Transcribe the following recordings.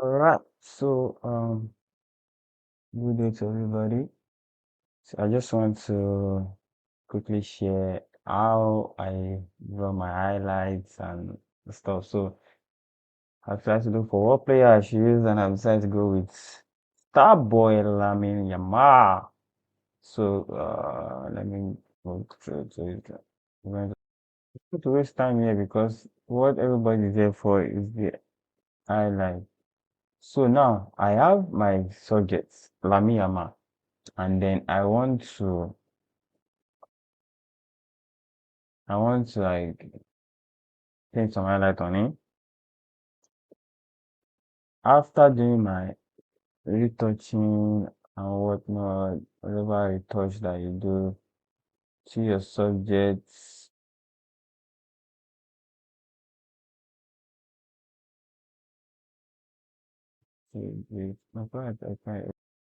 Alright, so good day to everybody. So I just want to quickly share how I draw my highlights and stuff. So I've tried to look for what player I should use, and I've decided to go with star boy Lamine Yamal. So let me go through to it. I'm going to waste time here because what everybody's here for is the highlight. So now I have my subjects, Lamine Yamal. And then I want to like paint some highlight on it. After doing my retouching and whatnot, whatever retouch that you do to your subjects,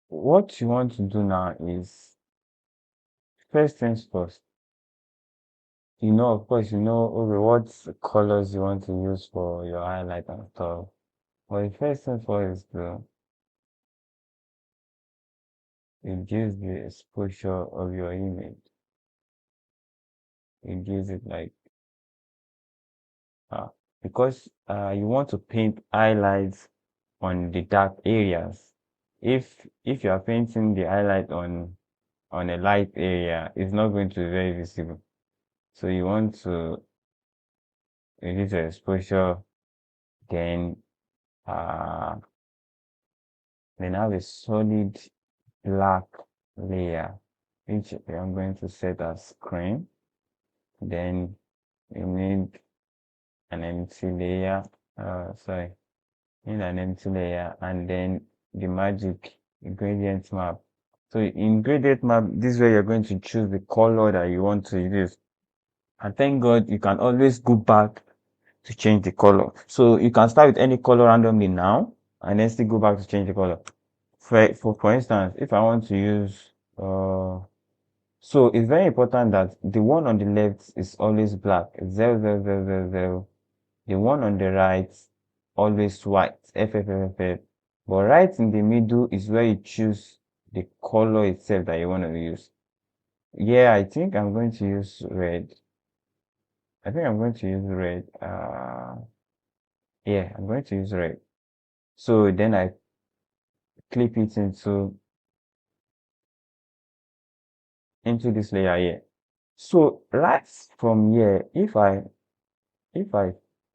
what you want to do now is first things first. Of course, okay, what colors you want to use for your highlight and stuff. But the first thing first is to reduce the exposure of your image. Reduce it like uh, because you want to paint highlights on the dark areas. If you are painting the highlight on a light area, it's not going to be very visible. So you want to reduce the exposure, then uh, then have a solid black layer, which I'm going to set as cream. Then you need an empty layer. Sorry, in an empty layer, and then the magic ingredient map. So in gradient map, this is where you're going to choose the color that you want to use. And thank God you can always go back to change the color. So you can start with any color randomly now and then still go back to change the color. For instance, if I want to use so it's very important that the one on the left is always black. 00000. The one on the right, always white, FFFFF. But right in the middle is where you choose the color itself that you want to use. Yeah, I think I'm going to use red. I think I'm going to use red. Yeah, I'm going to use red. So then I clip it into this layer here. So right from here, if I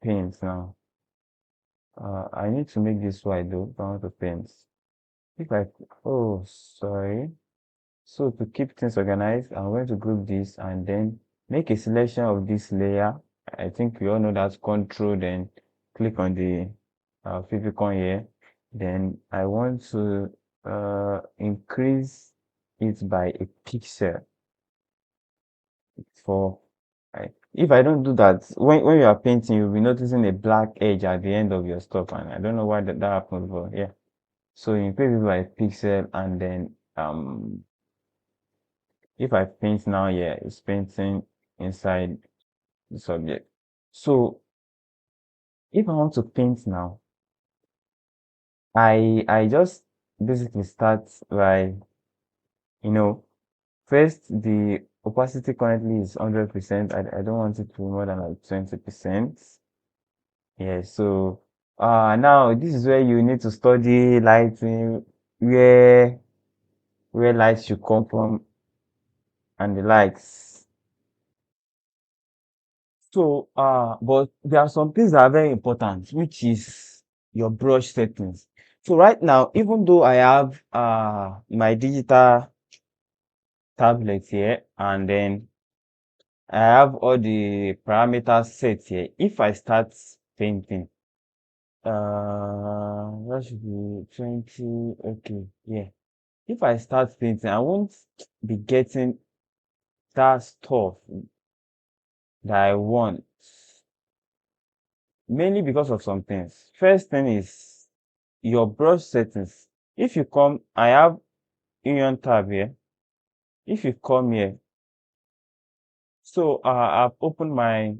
paint now, I need to make this white though. If I want to paint. If I oh sorry. So to keep things organized, I'm going to group this and then make a selection of this layer. I think we all know that's control, then click on the favicon here. Then I want to increase it by a pixel for if I don't do that, when you are painting, you'll be noticing a black edge at the end of your stuff, and I don't know why that happens, but yeah. So you increase it by a pixel, and then if I paint now here, it's painting inside the subject. So if I want to paint now, I just basically start by, you know, first the opacity currently is 100%. I don't want it to be more than like 20%. Yeah, so now this is where you need to study lighting, where where light should come from and the likes. So, but there are some things that are very important, which is your brush settings. So right now, even though I have my digital tablet here, and then I have all the parameters set here, if I start painting, that should be 20. Okay, yeah. If I start painting, I won't be getting that stuff that I want, mainly because of some things. First thing is your brush settings. If you come, I have union tab here. If you come here, so I've opened my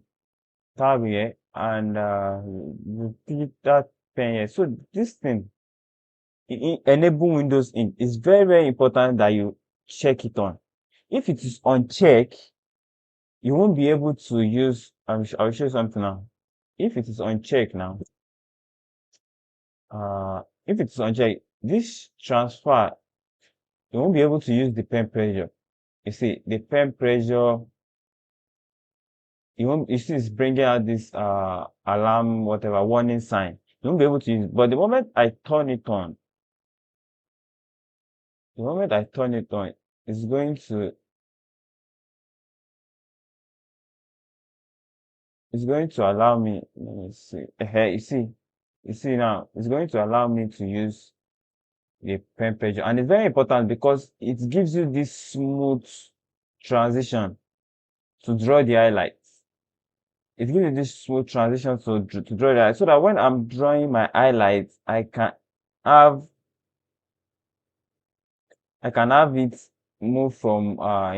tab here, and that pen here. So this thing, enable Windows Ink, is very, very important that you check it on. If it is on check, you won't be able to use, I'll show you something now. If it is on check now, if it's on check, this transfer, you won't be able to use the pen pressure. You see, the pen pressure, you see it's bringing out this alarm, whatever, warning sign. You won't be able to use it. But the moment I turn it on, the moment I turn it on, it's going to allow me, let me see. You see now, it's going to allow me to use the pen pressure. And it's very important because it gives you this smooth transition to draw the highlights. It gives you this smooth transition to draw the highlights, so that when I'm drawing my highlights, have I can have it move from uh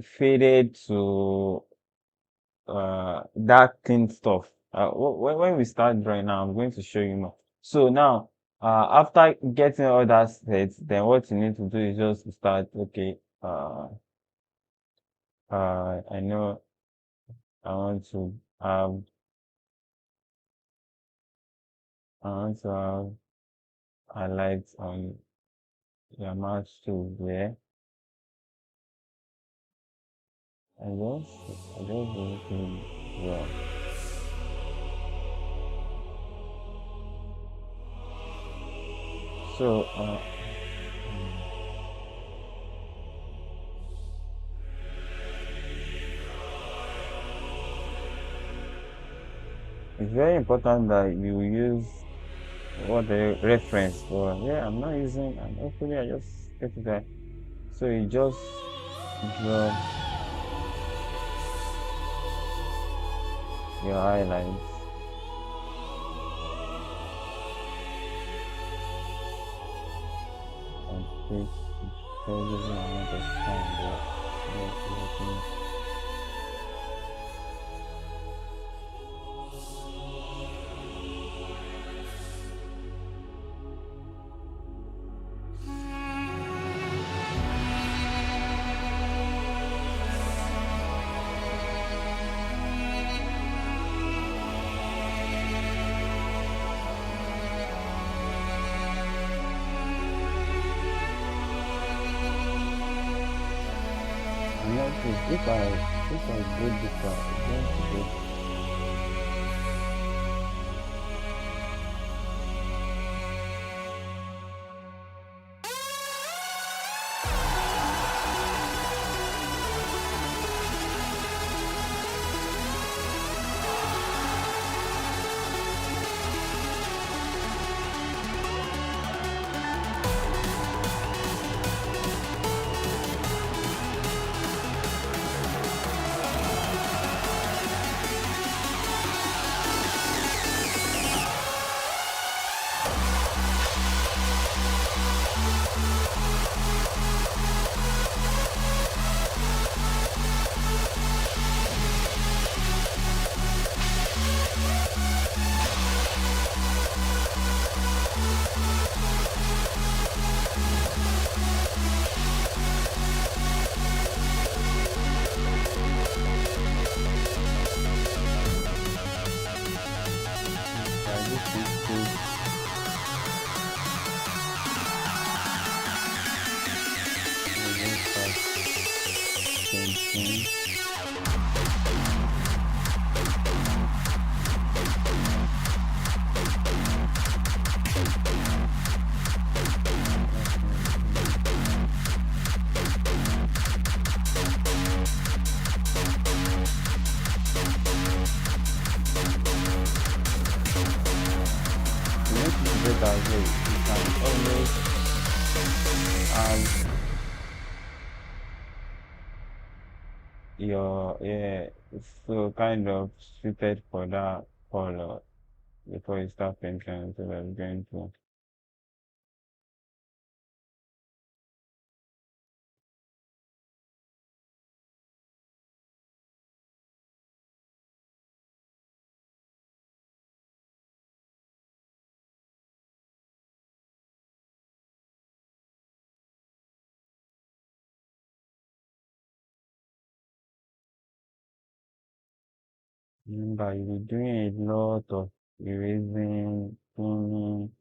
faded to dark clean stuff. When we start drawing now, I'm going to show you more. So now, after getting all that set, then what you need to do is just to start. Okay, I know I want to have I want to have highlights on your mouse tool there. I just want to draw. So it's very important that you use what the reference for. Yeah, I'm not using, and hopefully I just get it there. So you just draw your highlights and take the amount of time there. And notice if I go deeper, it's going to be this painting. To make it better, you can always have it's so kind of suited for that color before you start painting. So that's going to Remember, you'll be doing a lot of erasing, cleaning.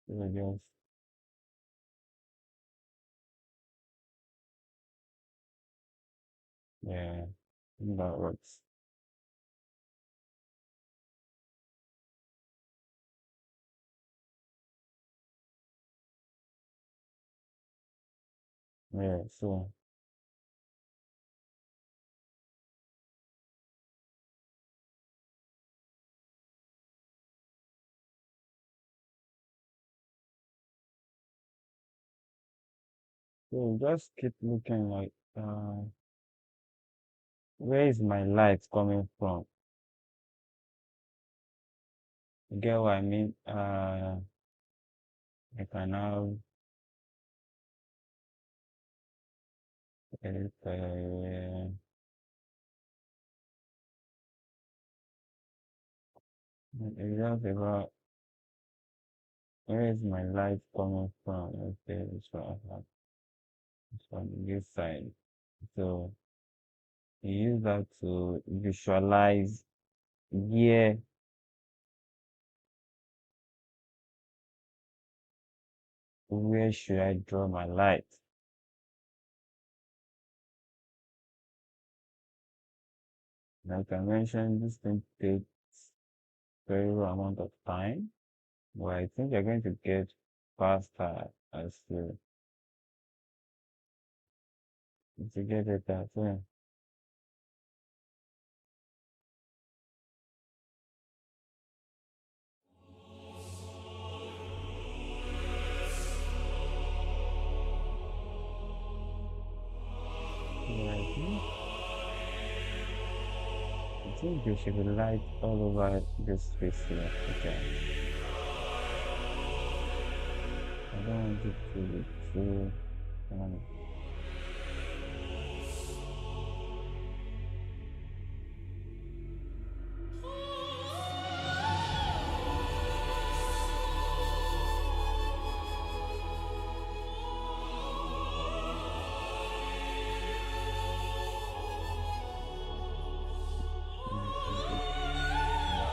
So just, yeah, that works. Yeah, so just keep looking like, where is my light coming from? You get what I mean? I can have it, it's just about where is my light coming from? Okay, it's from this side. So you use that to visualize where where should I draw my light? Like I mentioned, this thing takes very low amount of time, but I think you're going to get faster as you get it that way. Yeah, I think you should be light all over this space here. Okay. I don't want it to be too um, mm, yeah.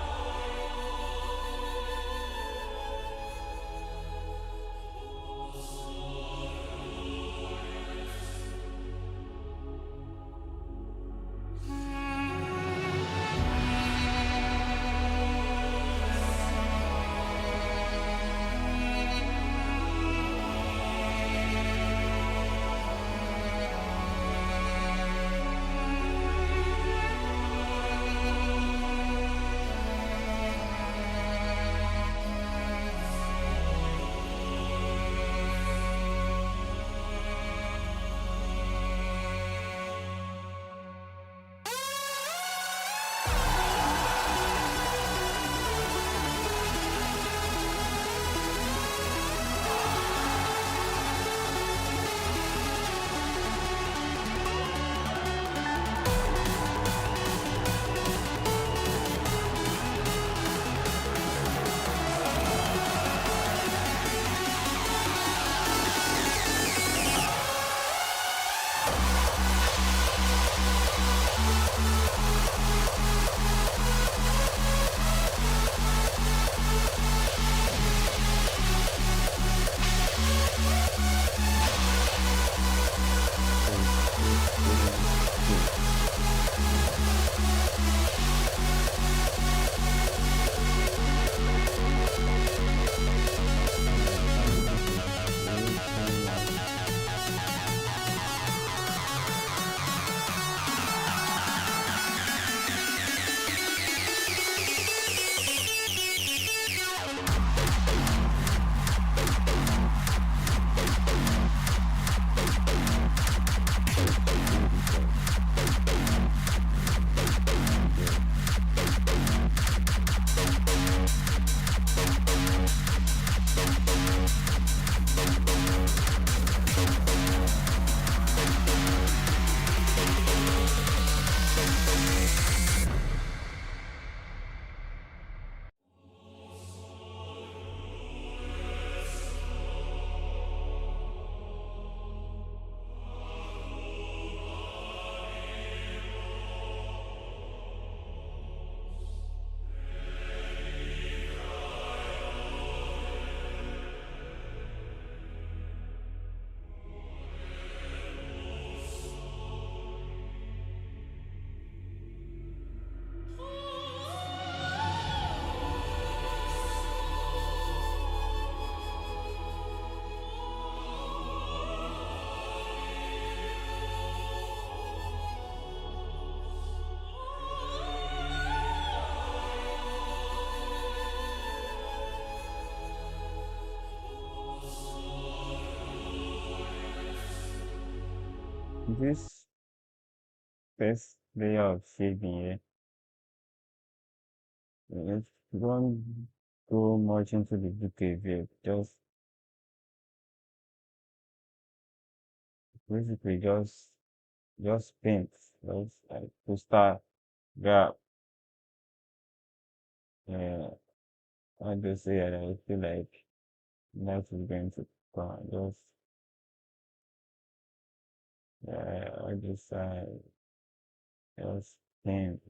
this first layer of shading here, let's don't go much into the details here. Just basically just paint. Just like to start. Yeah, yeah. I just say that I feel like that is going to come. I just just paint.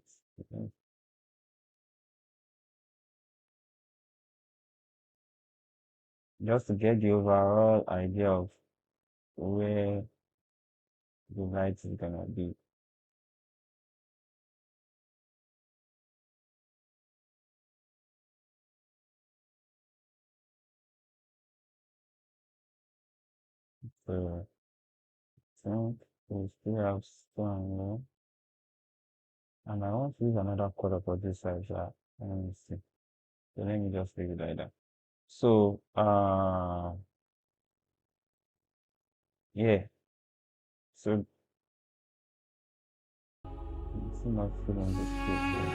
Just to get the overall idea of where the light is gonna be. So I think we still have some there. And I want to use another color for this side. Let me see. So let me just leave it like that. So yeah. So it's not feeling the shape right now.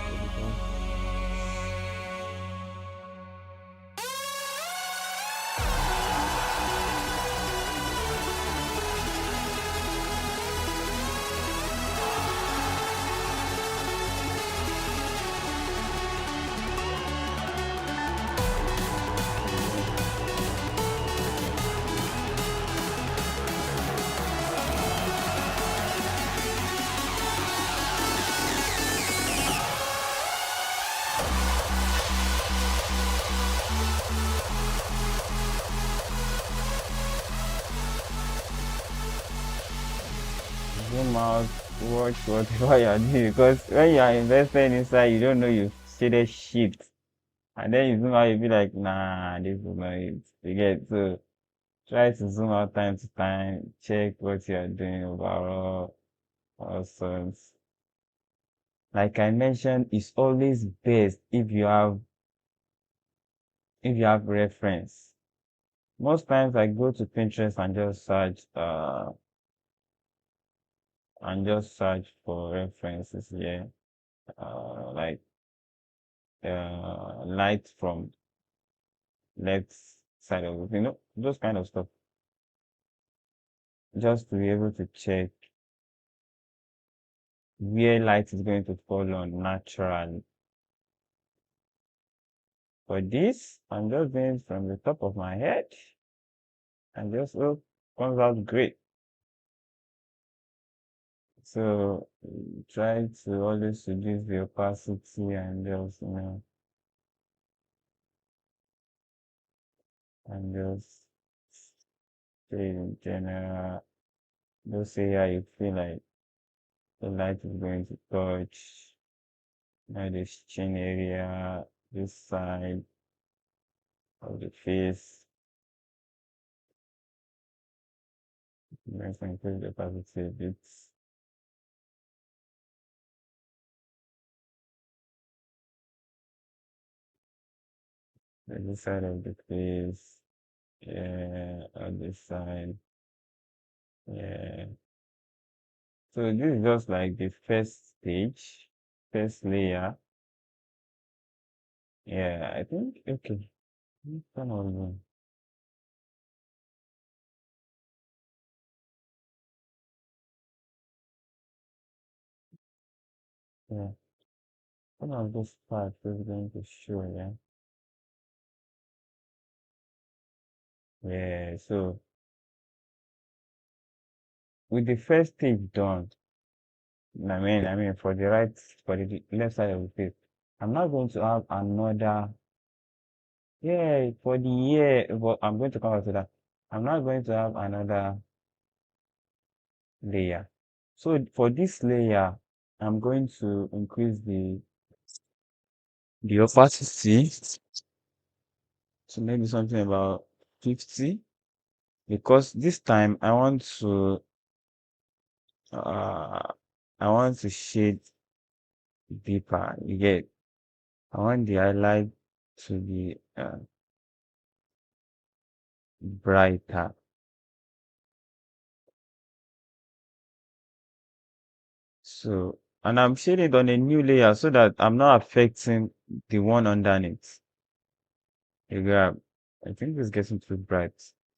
So because so zoom out, watch whatever you're doing because when you are invested inside, you don't know you shaded shit. And then you zoom out, you be like, nah, this is not it. You get so try to zoom out time to time, check what you are doing overall. Also, like I mentioned, it's always best if you have reference. Most times I go to Pinterest and just search for references here. Like light from left side of it, those kind of stuff. Just to be able to check where light is going to fall on naturally. For this, I'm just doing it from the top of my head and just comes out great. So try to always reduce the opacity and just and just say in general, just say how you feel like the light is going to touch, this chin area, this side of the face. Let's increase the opacity a bit. This side of the face, yeah, on this side, yeah. So this is just like the first stage, first layer. Yeah, I think okay. Come on, yeah. One of those parts is going to show, yeah. Yeah, so with the first stage done, I mean for the left side of the face, I'm not going to have another, yeah, for the year, but I'm going to come back to that. I'm not going to have another layer. So for this layer, I'm going to increase the opacity to maybe something about 50, because this time uh I want to shade deeper. You get, I want the highlight to be brighter. So, and I'm shading it on a new layer so that I'm not affecting the one underneath. You grab. I think it's getting too bright.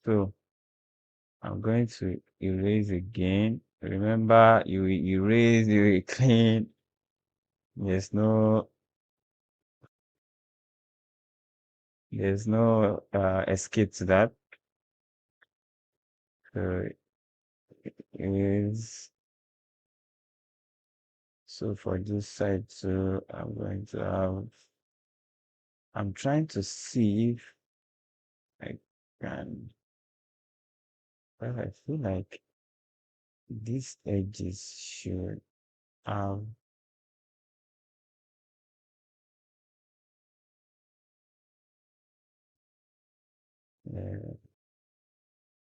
So I'm going to erase again. Remember, you erase, you clean. There's no escape to that. So is so for this side too, I'm trying to see if I can, but I feel like these edges should have uh,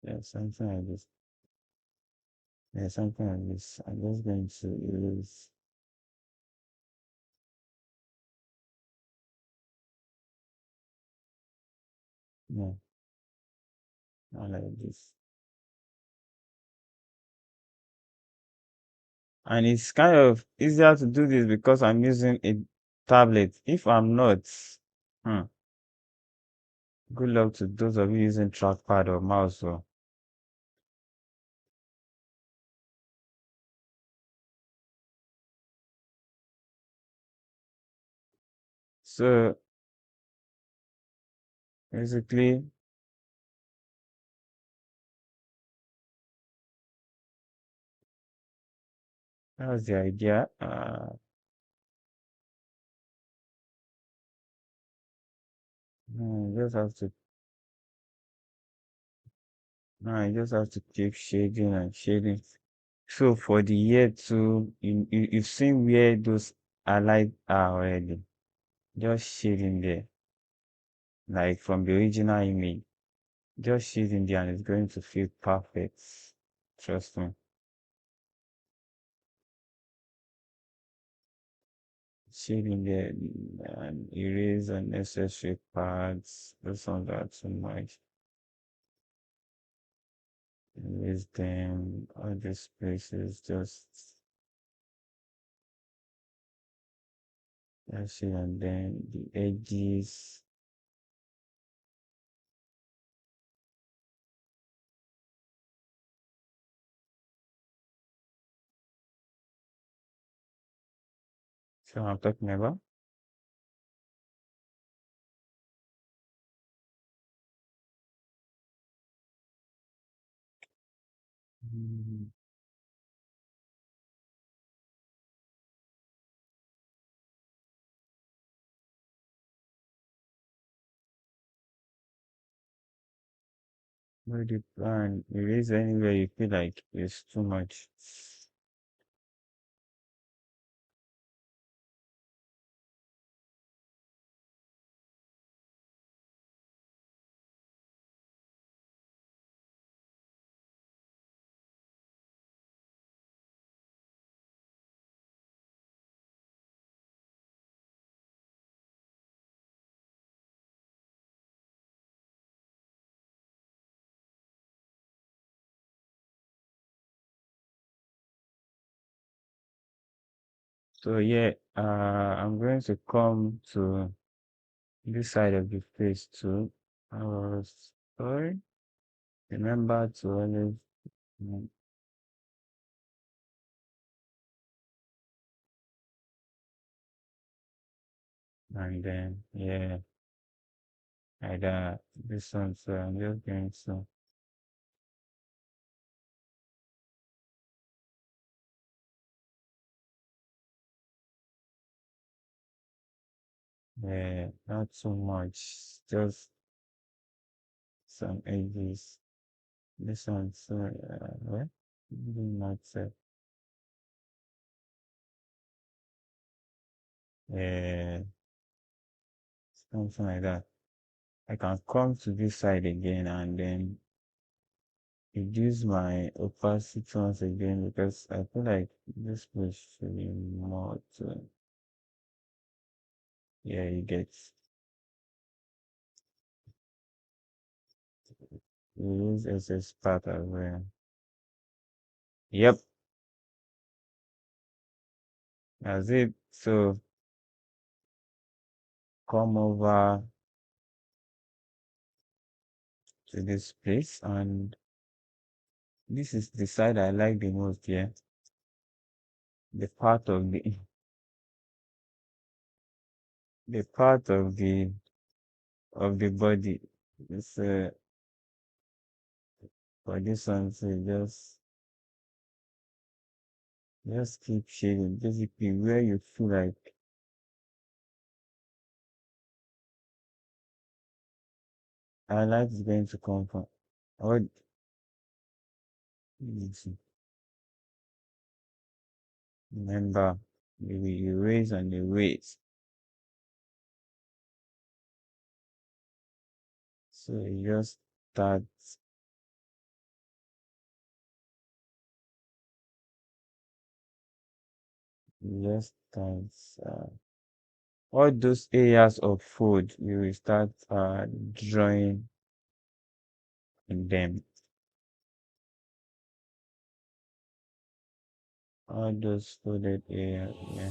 yeah, something like this. Yeah, something like this. I'm just going to use, no, not like this. And it's kind of easier to do this because I'm using a tablet. If I'm not, hmm, good luck to those of you using trackpad or mouse. So basically, that was the idea. You just have to, you just have to keep shading and shading. So for the year two, you've seen where those allied are already. Just shading there, like from the original image. Just shading there, and it's going to feel perfect. Trust me. Shading there and erase unnecessary parts. Those ones are too much. Erase them. All these places, that's it. And then the edges. So I'm talking about. Mm, where the plan erase anywhere you feel like it's too much. So yeah, I'm going to come to this side of the face too. I was sorry. Remember to always, mm, and then yeah, like that. This one, so I'm just going to, yeah, not too much, just some edges. This one, so well, maybe not. Yeah, something like that. I can come to this side again and then reduce my opacity once again because I feel like this place should be more to, yeah, you get, we use SS part as well. Yep, that's it. So come over to this place, and this is the side I like the most, yeah. The part of the part of the body. It's for this one, so just keep shading. Basically, where you feel like highlight is going to come from. Or remember, you raise and you raise. So you start, you just start, all those areas of food, you will start drawing in them. All those fooded areas, yeah.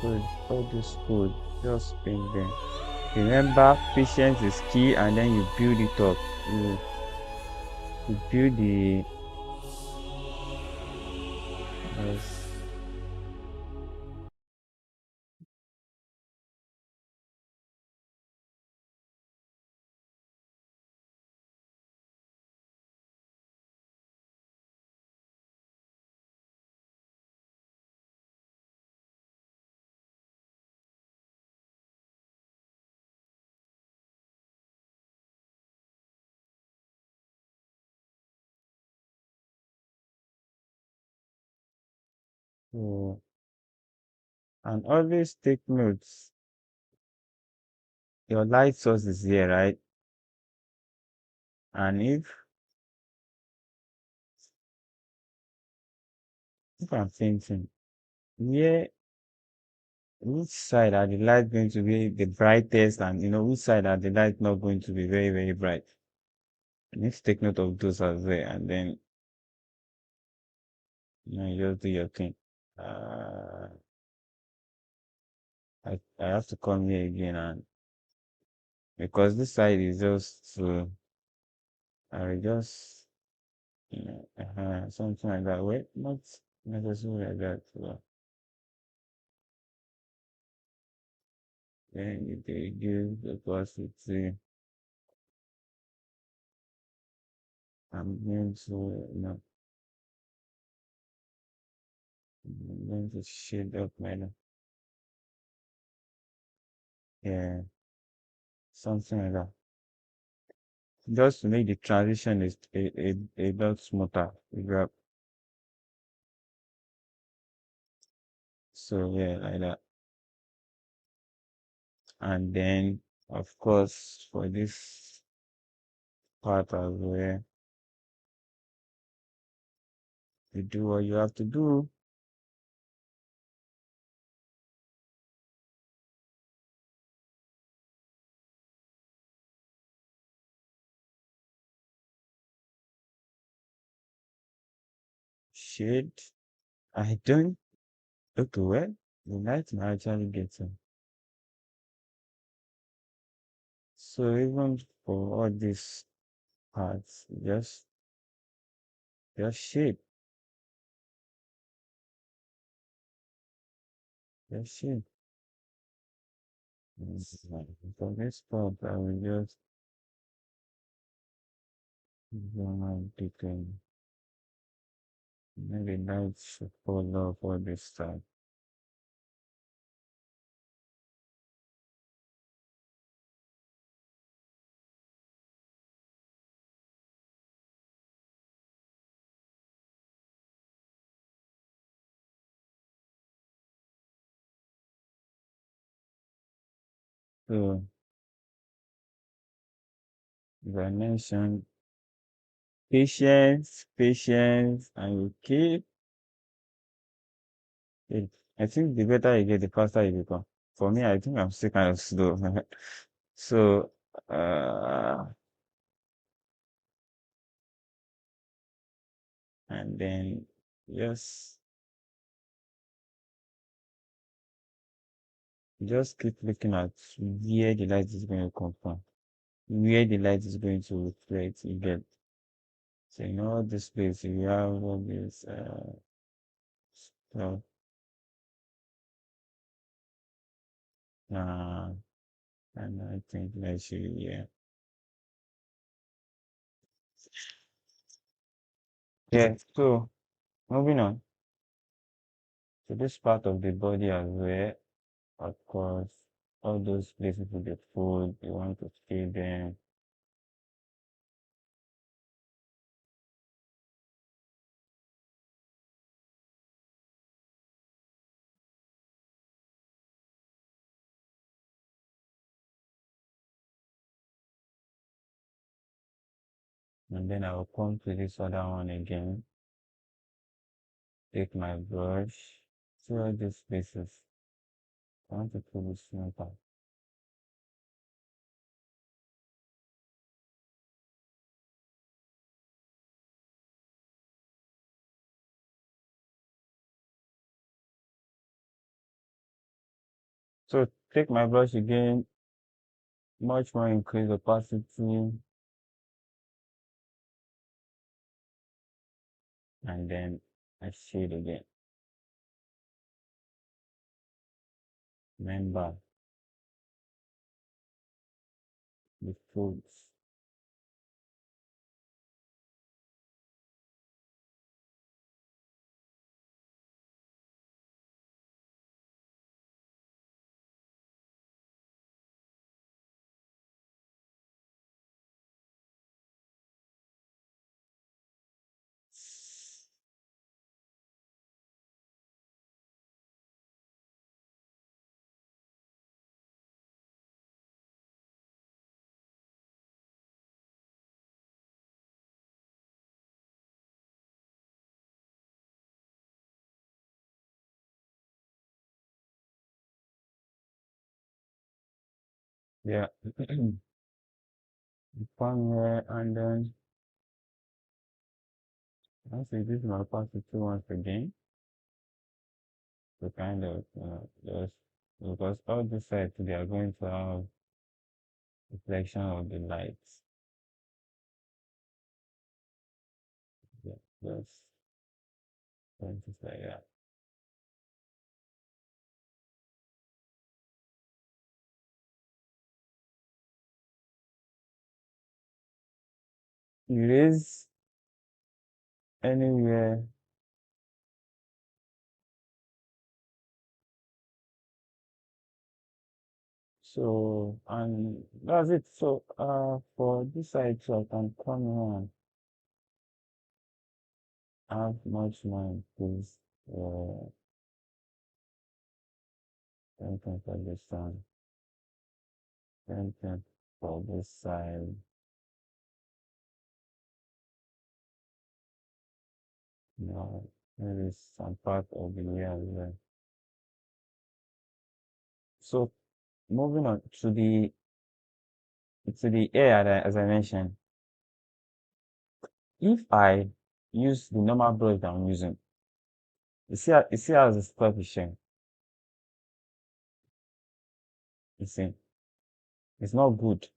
Food, all this food, just bring them. Remember, patience is key, and then you build it up. You build the just so, and always take notes. Your light source is here, right? And if I'm thinking, where which side are the light going to be the brightest, and which side are the light not going to be very, very bright? You need to take note of those as well, and then you just do your thing. Uh, I have to come here again, and because this side is just to, I will just something like that. Wait, not necessarily like that. So then you reduce the opacity. I'm going to, I'm going to shade up my, yeah, something like that. Just to make the transition is a lot smoother. So yeah, like that. And then, of course, for this part as well, you do what you have to do. Shade. I don't. Okay, well, the light might actually get in. So even for all these parts, just shade. Let's see. For this part, I will just zoom out detail. Maybe lights should follow for this time. So, as I mentioned, patience, patience, and you keep it. I think the better you get, the faster you become. For me, I think I'm still kind of slow. So, uh, and then just just keep looking at where the light is going to come from, where the light is going to reflect. You get so in all this place you have all this stuff. Uh, and I think let's see, yeah. Yeah, so moving on to this part of the body as well, of course, all those places with the food, you want to feed them, and then I will come to this other one again, take my brush, see all these places. I want to put this center. So take my brush again, much more increase opacity, and then I shade again. Remember the foods. Yeah. Come here and then I say this is my opacity once again. To kind of just because all the sides they are going to have reflection of the lights. Yeah, just things like that. Erase anywhere. So and that's it. So for this side so I can come here and have much more increase content for this one, content for this side. No, maybe some part of the year as well. So moving on to the air as I mentioned, if I use the normal brush that I'm using, you see how the stuff is showing. You see, it's not good.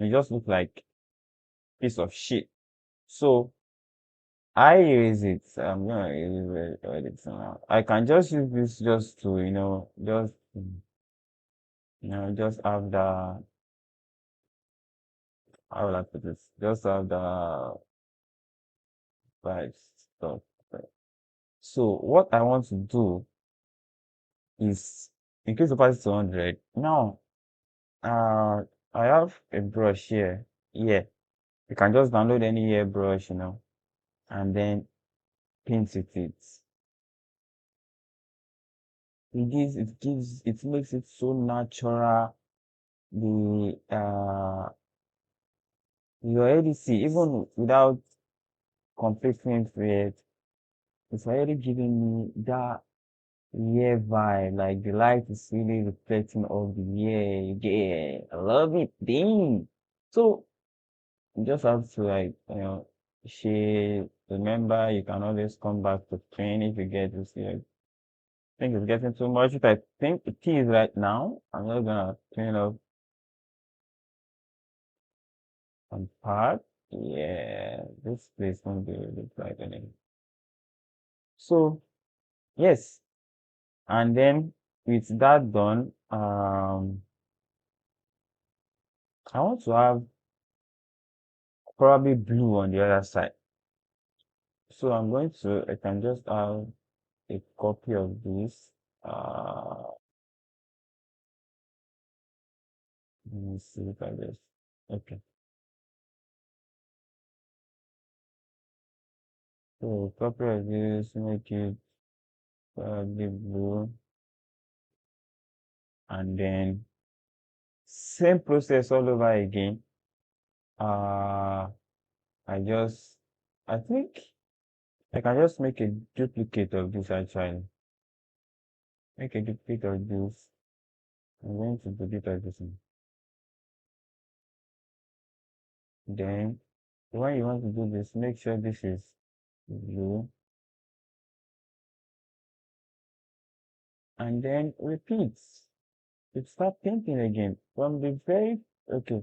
It just look like piece of shit. So I use it. I'm gonna use it now. I can just use this just to, just have the, how will I put this? Just have the vibes stuff. So what I want to do is increase the opacity to 100. Now, uh, I have a brush here. Yeah, you can just download any hair brush, and then paint with it. It makes it so natural. The you already see, even without completing it, it's already giving me that yeah vibe. Like the light is really reflecting off the yeah, yeah. I love it. Dang. So you just have to like, shade. Remember, you can always come back to train if you get to see like, I think it's getting too much. If I think it is right now, I'm not gonna turn off some part. Yeah, this place won't be really bright anymore. So yes, and then with that done, I want to have probably blue on the other side. So I can just have a copy of this. Let me see if I just, okay. So copy of this, make it probably blue, and then same process all over again. Uh, I just, I think I can just make a duplicate of this actually. Make a duplicate of this. I'm going to delete everything. Then, when you want to do this, make sure this is blue. And then repeat. You start painting again. From the very, okay,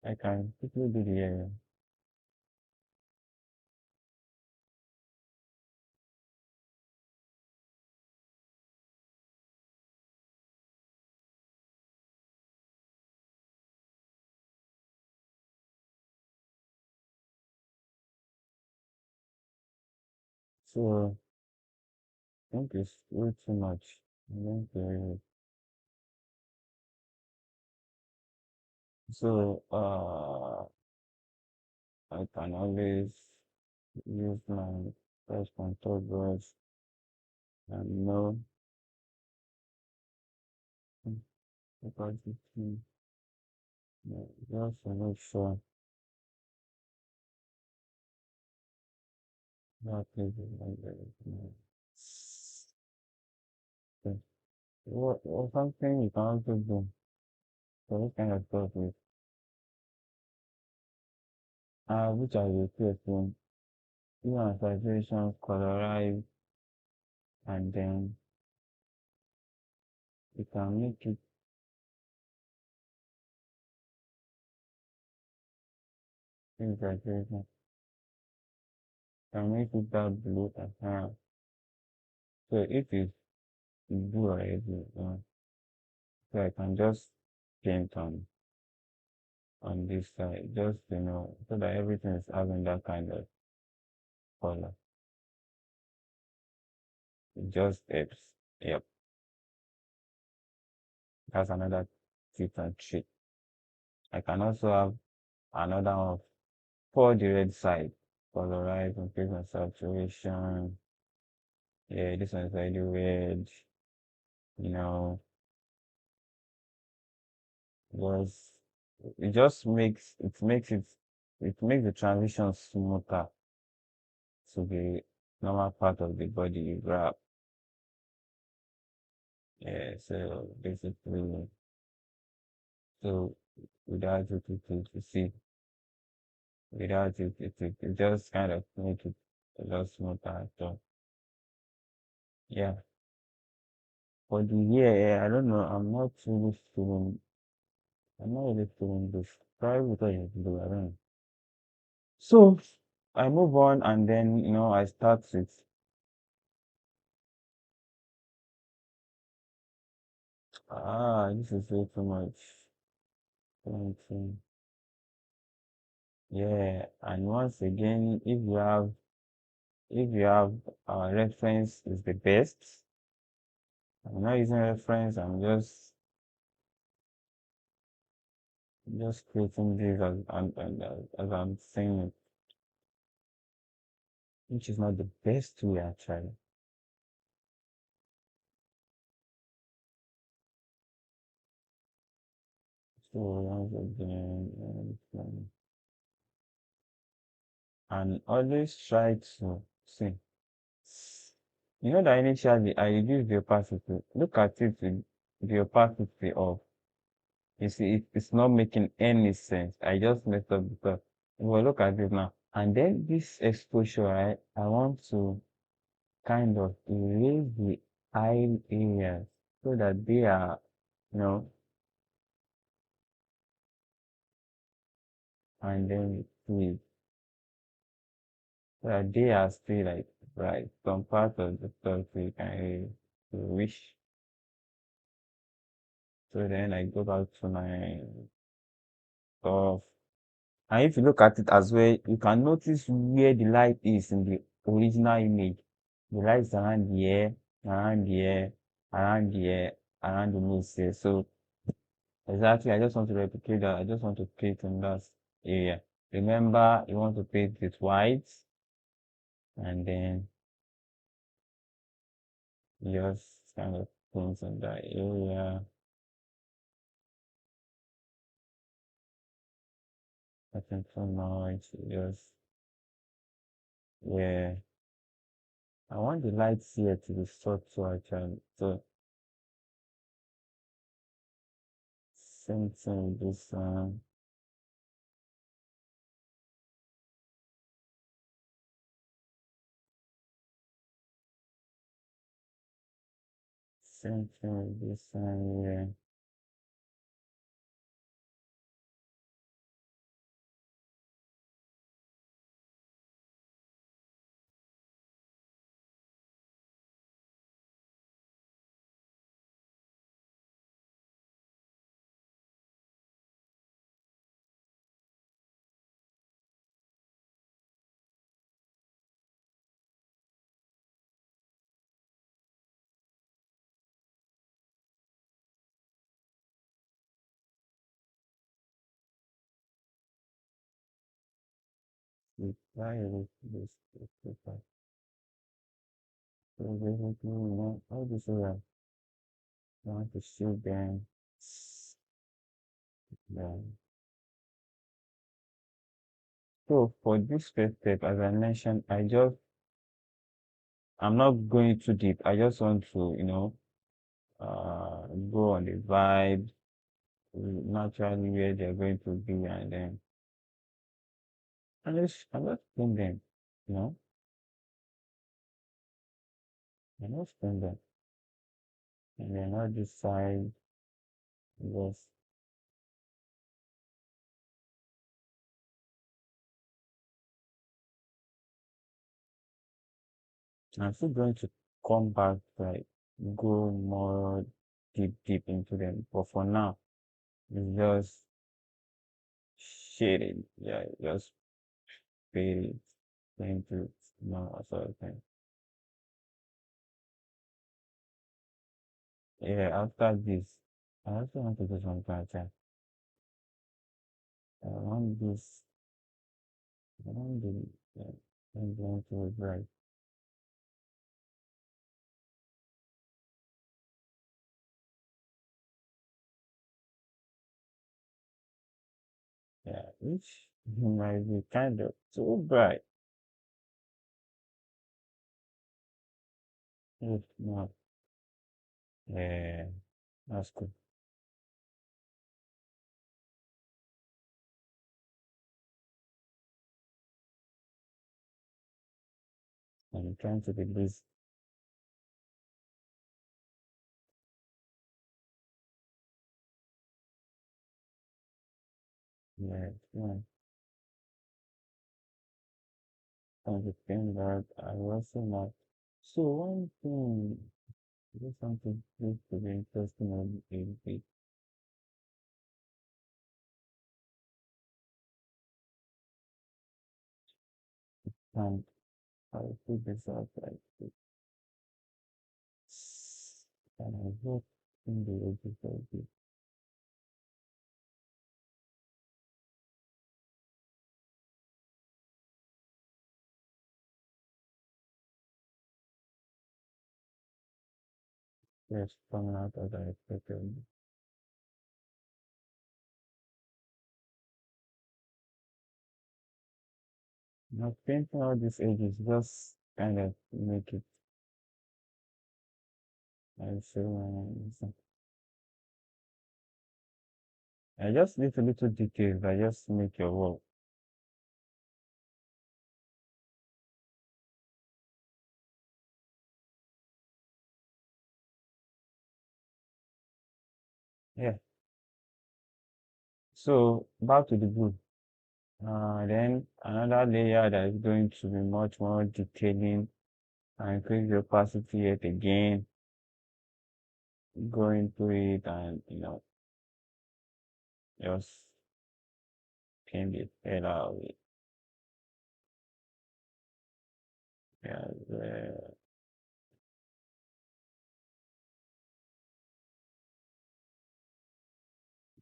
I can quickly do the area. So, I think it's way too much. I'm going to erase it. So, I can always use my first contour brush and know because just to make sure that is like that. Okay. What something you can also do for this kind of stuff is, which are the question, even saturation, colorize, and then you can make it in saturation, can make it that blue as well. So if it's blue already, so I can just paint on this side, just so that everything is having that kind of color. It just helps. Yep, that's another tip and trick. I can also have another one for the red side. Colorize, increase my saturation. Yeah, this one is already red. You know, was it just makes the transition smoother to the normal part of the body you grab. Yeah, so basically, so without you see, without it just kind of make it a lot smoother. So yeah, for the year, I don't know. I'm not really feeling this. Probably because it's blue. I don't know. So I move on and then I start with this is way too much. Something. Yeah, and once again, if you have reference is the best. I'm not using reference, I'm just creating this as I'm saying it, which is not the best way actually. So once again, and always try to see. You know that initially I reduce the opacity. Look at it with the opacity of. You see, it's not making any sense. I just messed up because well, look at it now. And then this exposure, I want to kind of erase the eye areas so that they are, you know, and then see so that they are still like right. Some part of the stuff we can wish. So then I go back to my stuff. And if you look at it as well, you can notice where the light is in the original image. The light is around the air, around the air, around the air, around the nose here. So exactly, I just want to replicate that. I just want to paint in that area. Remember, you want to paint with white and then just kind of paint in that area. Nothing too much. Just, yeah. I want the lights here to be subtle actually. So same thing with this one. Same thing with this one here. We try with this paper. So basically, all this area, I want to show them the so for this first step, as I mentioned, I'm not going too deep. I just want to, go on the vibe, naturally where they're going to be, and then I just spin them, you know, I just spin them, and then on this side, just I'm still going to come back, like go more deep into them, but for now, it's just shading, yeah, just fade it, paint it, sort of thing. Yeah, after this, I also want to do some pattern. I want this, I want the, yeah, I'm going to bright. Yeah, which might be kind of too bright. If not, yeah, that's good. I'm trying to be this, yeah, yeah. kind of thing that I also like. So one thing, is something used to be interesting on the and I put this out like this. And I hope in the edges of it. Yes, coming out as I expected. Now painting all these edges just kind of make it I so I just little details that just make your work. Yeah. So back to the blue. Then another layer that is going to be much more detailing and increase the opacity yet again, go into it and just paint the hell out of it. Yeah, the,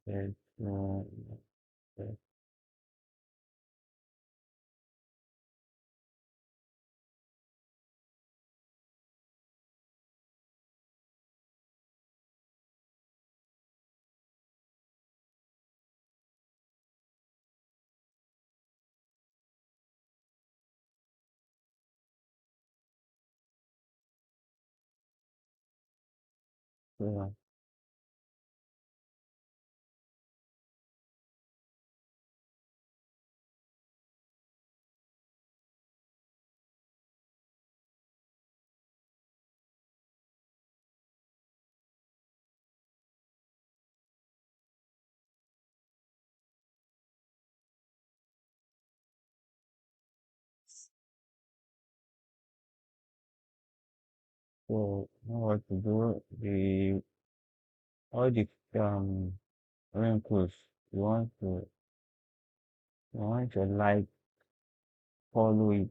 uh, the, the, so know what to do. The all the wrinkles you want your light follow it.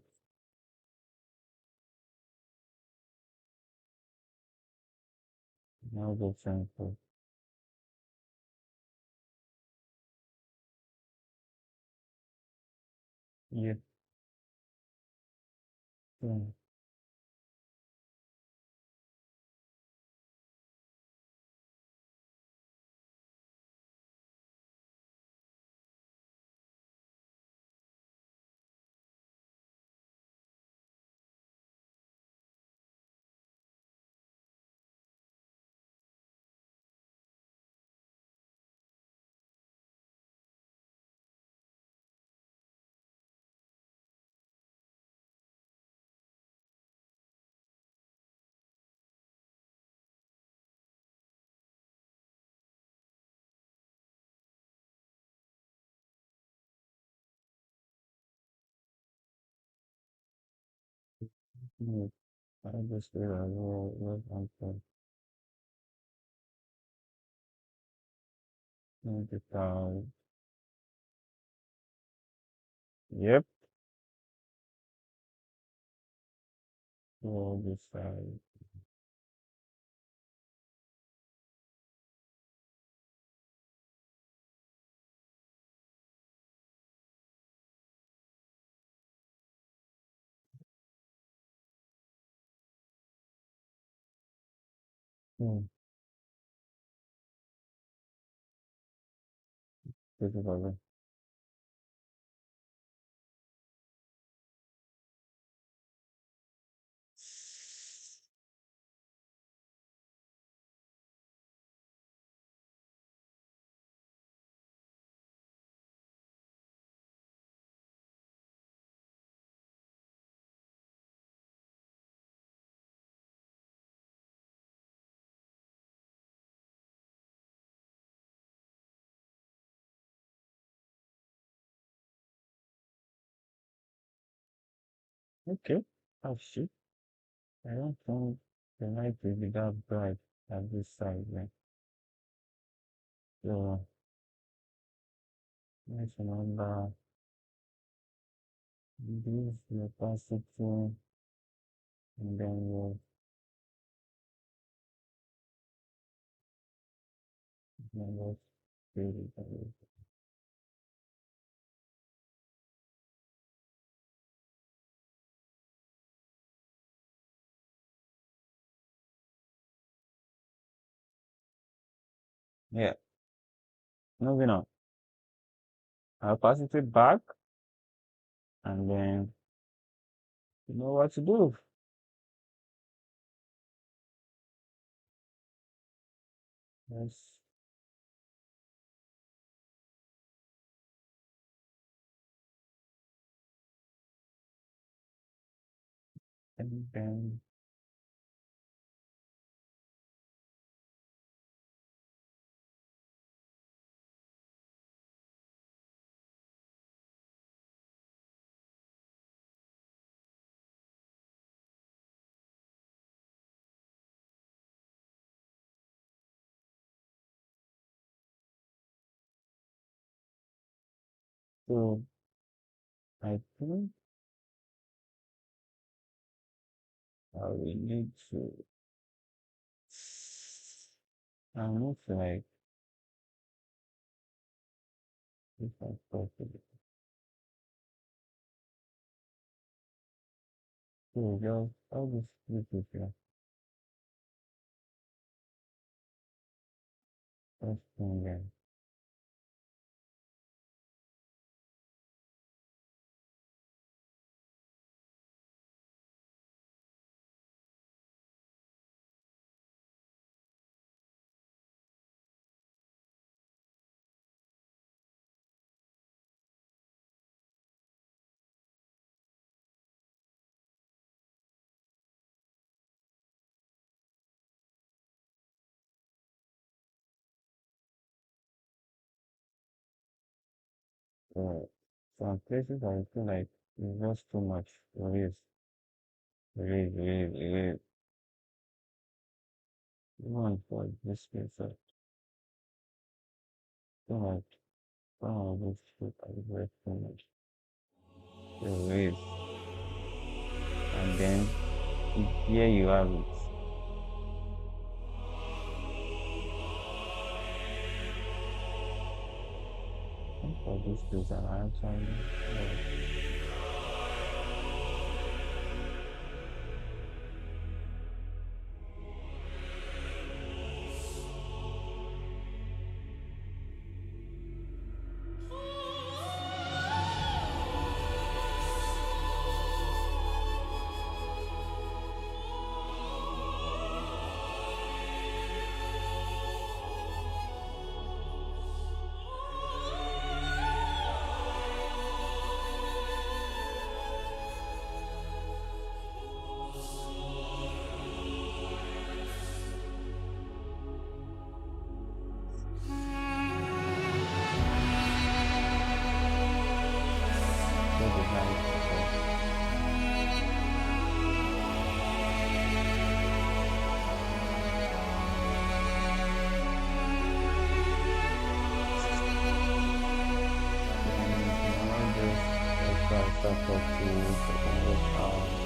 Now the wrinkles. Yeah. Mm, mm, I just feel I will answer. The cow. Yep. All this side. Mm, this is all. Okay. Oh shit. I don't think the light will be that bright at this side, man. So let's remember this opacity and then we'll let's fade it away. Yeah, moving on. I'll pass it back and then you know what to do. Yes. And then so I think we need to I need to like if I possible. So just I'll just split it here. First thing then. Some places I feel like it's just too much. It is. Even for this place, too much. Some of this shit is very too much. It is. And then here you have it. And for this place, I'm actually very nice. So, then, just like start talk to you, so I can work out.